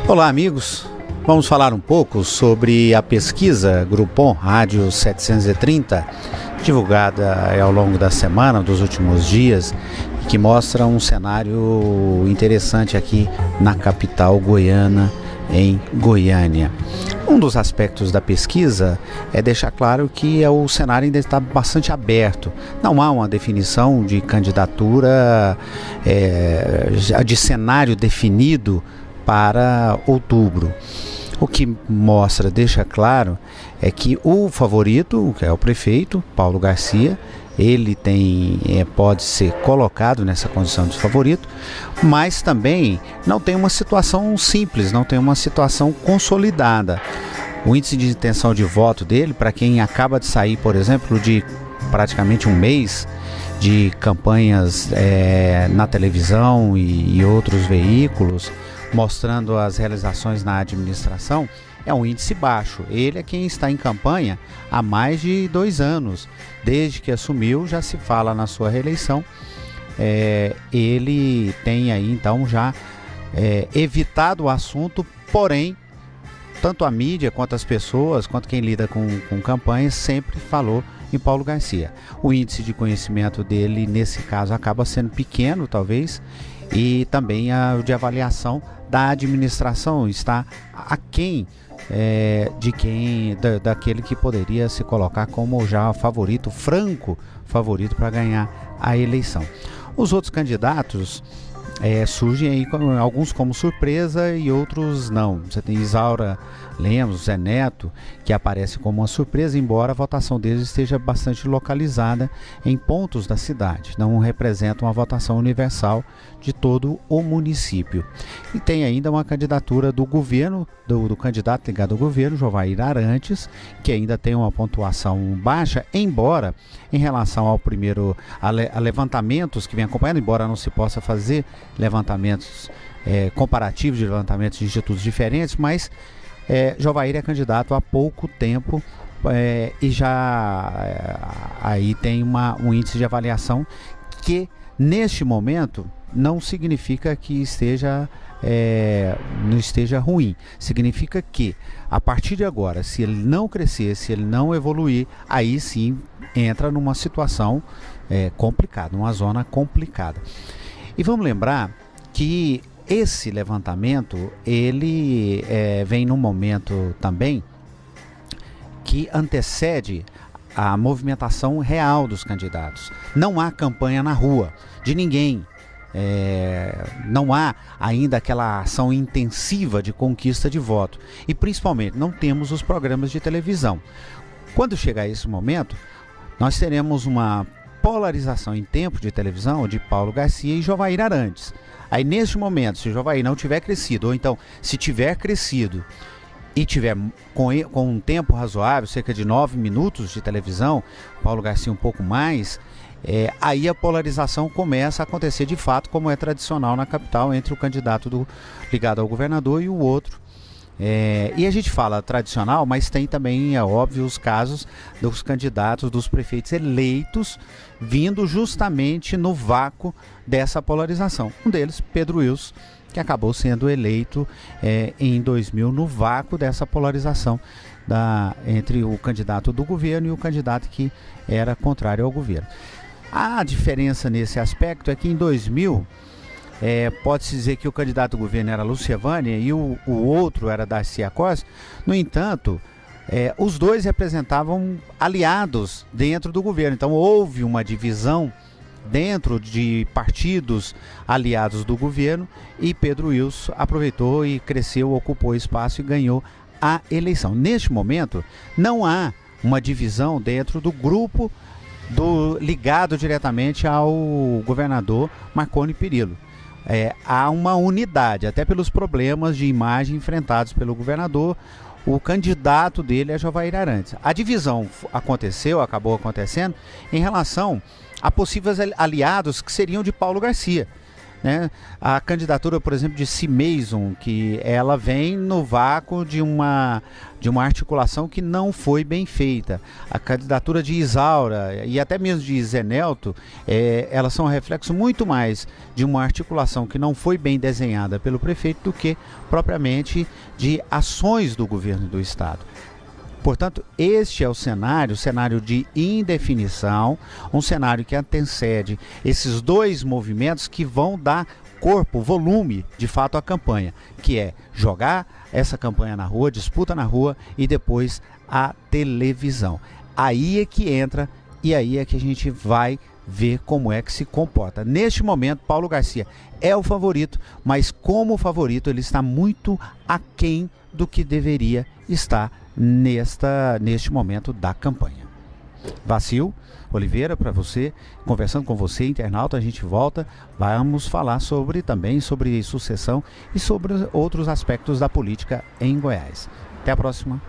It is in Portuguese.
Olá, amigos. Vamos falar um pouco sobre a pesquisa Groupon Rádio 730, divulgada ao longo da semana, dos últimos dias, que mostra um cenário interessante aqui na capital goiana, em Goiânia. Um dos aspectos da pesquisa é deixar claro que o cenário ainda está bastante aberto. Não há uma definição de candidatura, de cenário definido para outubro. O que mostra, deixa claro, é que o favorito, que é o prefeito, Paulo Garcia, ele pode ser colocado nessa condição de favorito, mas também não tem uma situação simples, não tem uma situação consolidada. O índice de intenção de voto dele, para quem acaba de sair, por exemplo, de praticamente um mês de campanhas na televisão e outros veículos, mostrando as realizações na administração, é um índice baixo. Ele é quem está em campanha há mais de 2 anos. Desde que assumiu, já se fala na sua reeleição. Ele tem aí, então, já evitado o assunto, porém, tanto a mídia, quanto as pessoas, quanto quem lida com campanhas, sempre falou em Paulo Garcia. O índice de conhecimento dele, nesse caso, acaba sendo pequeno, talvez, e também de avaliação da administração está aquém daquele que poderia se colocar como já favorito, franco favorito para ganhar a eleição. Os outros candidatos surgem aí alguns como surpresa e outros não. Você tem Isaura Lemos, Zé Neto, que aparece como uma surpresa, embora a votação deles esteja bastante localizada em pontos da cidade. Não representa uma votação universal de todo o município. E tem ainda uma candidatura do governo, do candidato ligado ao governo, Jovair Arantes, que ainda tem uma pontuação baixa, embora em relação ao primeiro, a levantamentos que vem acompanhando, embora não se possa fazer levantamentos comparativos de levantamentos de institutos diferentes, mas Jovair é candidato há pouco tempo e já aí tem um índice de avaliação que neste momento não significa que não esteja ruim. Significa que a partir de agora, se ele não crescer, se ele não evoluir, aí sim entra numa situação complicada, numa zona complicada. E vamos lembrar que esse levantamento, ele vem num momento também que antecede a movimentação real dos candidatos. Não há campanha na rua de ninguém. Não há ainda aquela ação intensiva de conquista de voto. E principalmente não temos os programas de televisão. Quando chegar esse momento, nós teremos uma polarização em tempo de televisão de Paulo Garcia e Jovair Arantes. Aí neste momento, se o Jovair não tiver crescido, ou então se tiver crescido e tiver com um tempo razoável, cerca de 9 minutos de televisão, Paulo Garcia um pouco mais, aí a polarização começa a acontecer de fato, como é tradicional na capital, entre o candidato ligado ao governador e o outro. E a gente fala tradicional, mas tem também, é óbvio, os casos dos candidatos, dos prefeitos eleitos, vindo justamente no vácuo dessa polarização. Um deles, Pedro Wilson, que acabou sendo eleito em 2000 no vácuo dessa polarização entre o candidato do governo e o candidato que era contrário ao governo. A diferença nesse aspecto é que em 2000 pode-se dizer que o candidato do governo era Lúcia Vânia e o outro era Darcy Costa. No entanto, os dois representavam aliados dentro do governo. Então houve uma divisão dentro de partidos aliados do governo e Pedro Wilson aproveitou e cresceu, ocupou espaço e ganhou a eleição. Neste momento, não há uma divisão dentro do grupo ligado diretamente ao governador Marconi Perillo. Há uma unidade, até pelos problemas de imagem enfrentados pelo governador. O candidato dele é Jovair Arantes. A divisão acabou acontecendo em relação a possíveis aliados que seriam de Paulo Garcia. né? A candidatura, por exemplo, de Cimeison, que ela vem no vácuo de uma articulação que não foi bem feita. A candidatura de Isaura e até mesmo de Zenelto, elas são reflexo muito mais de uma articulação que não foi bem desenhada pelo prefeito do que propriamente de ações do governo do estado. Portanto, este é o cenário de indefinição, um cenário que antecede esses dois movimentos que vão dar corpo, volume, de fato, à campanha, que é jogar essa campanha na rua, disputa na rua e depois a televisão. Aí é que entra e aí é que a gente vai ver como é que se comporta. Neste momento, Paulo Garcia é o favorito, mas como favorito ele está muito aquém do que deveria estar neste momento da campanha. Vacil Oliveira, para você, conversando com você, internauta, a gente volta, vamos falar também sobre sucessão e sobre outros aspectos da política em Goiás. Até a próxima.